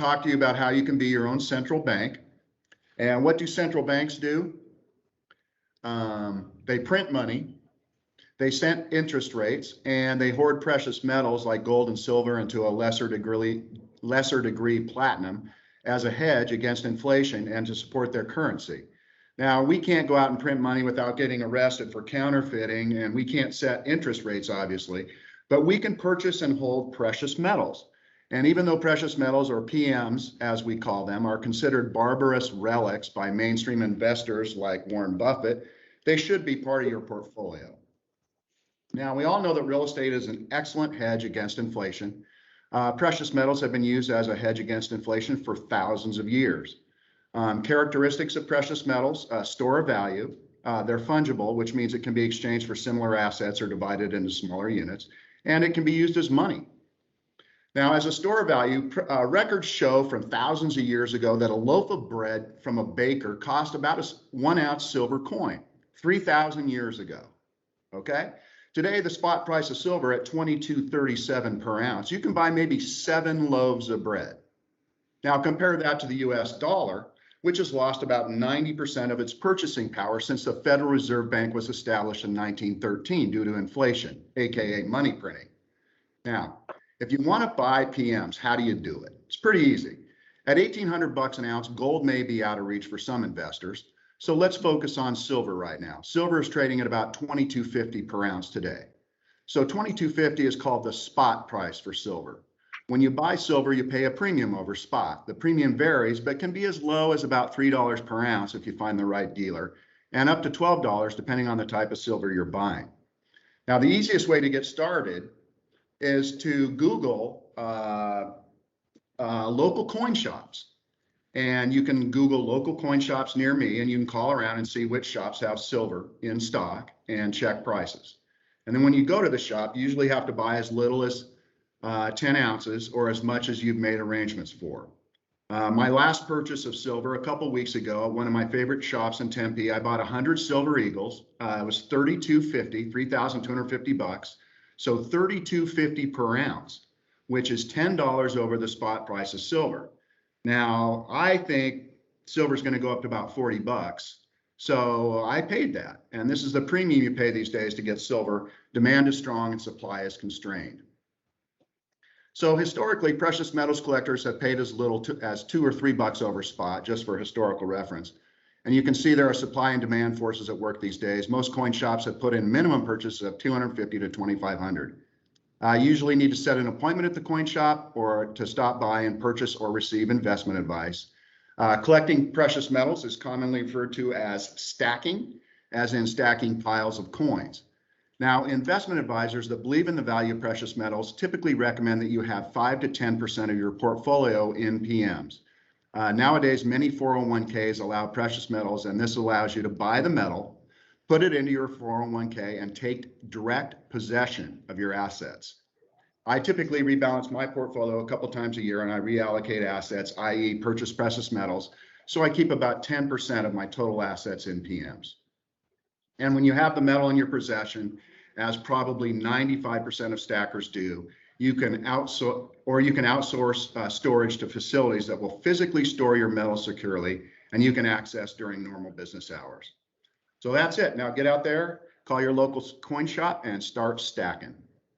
talk to you about how you can be your own central bank. And what do central banks do? They print money, they set interest rates, and they hoard precious metals like gold and silver, and to a lesser degree platinum, as a hedge against inflation and to support their currency. Now, we can't go out and print money without getting arrested for counterfeiting, and we can't set interest rates, obviously, but we can purchase and hold precious metals. And even though precious metals, or PMs, as we call them, are considered barbarous relics by mainstream investors like Warren Buffett, they should be part of your portfolio. Now, we all know that real estate is an excellent hedge against inflation. Precious metals have been used as a hedge against inflation for thousands of years. Characteristics of precious metals: store of value. They're fungible, which means it can be exchanged for similar assets or divided into smaller units, and it can be used as money. Now, as a store of value, records show from thousands of years ago that a loaf of bread from a baker cost about a 1 ounce silver coin 3,000 years ago. Okay? Today, the spot price of silver at $22.37 per ounce, you can buy maybe 7 loaves of bread. Now, compare that to the US dollar, which has lost about 90% of its purchasing power since the Federal Reserve Bank was established in 1913 due to inflation, aka money printing. Now, if you want to buy PMs, how do you do it? It's pretty easy. At $1,800 an ounce, gold may be out of reach for some investors. So let's focus on silver right now. Silver is trading at about $22.50 per ounce today. So $22.50 is called the spot price for silver. When you buy silver, you pay a premium over spot. The premium varies, but can be as low as about $3 per ounce if you find the right dealer, and up to $12 depending on the type of silver you're buying. Now, the easiest way to get started is to Google local coin shops. And you can Google local coin shops near me, and you can call around and see which shops have silver in stock and check prices. And then when you go to the shop, you usually have to buy as little as 10 ounces or as much as you've made arrangements for. My last purchase of silver a couple weeks ago at one of my favorite shops in Tempe, I bought 100 silver eagles. It was $32.50, $3,250. So $32.50 per ounce, which is $10 over the spot price of silver. Now, I think silver is going to go up to about $40. So I paid that. And this is the premium you pay these days to get silver. Demand is strong and supply is constrained. So historically, precious metals collectors have paid as little as $2 or $3 over spot, just for historical reference. And you can see there are supply and demand forces at work these days. Most coin shops have put in minimum purchases of $250 to $2,500. You usually need to set an appointment at the coin shop or to stop by and purchase or receive investment advice. Collecting precious metals is commonly referred to as stacking, as in stacking piles of coins. Now, investment advisors that believe in the value of precious metals typically recommend that you have 5 to 10% of your portfolio in PMs. Nowadays, many 401ks allow precious metals, and this allows you to buy the metal, put it into your 401k, and take direct possession of your assets. I typically rebalance my portfolio a couple times a year, and I reallocate assets, i.e. purchase precious metals. So I keep about 10% of my total assets in PMs. And when you have the metal in your possession, as probably 95% of stackers do, you can outsource storage to facilities that will physically store your metal securely, and you can access during normal business hours. So that's it. Now get out there, call your local coin shop, and start stacking.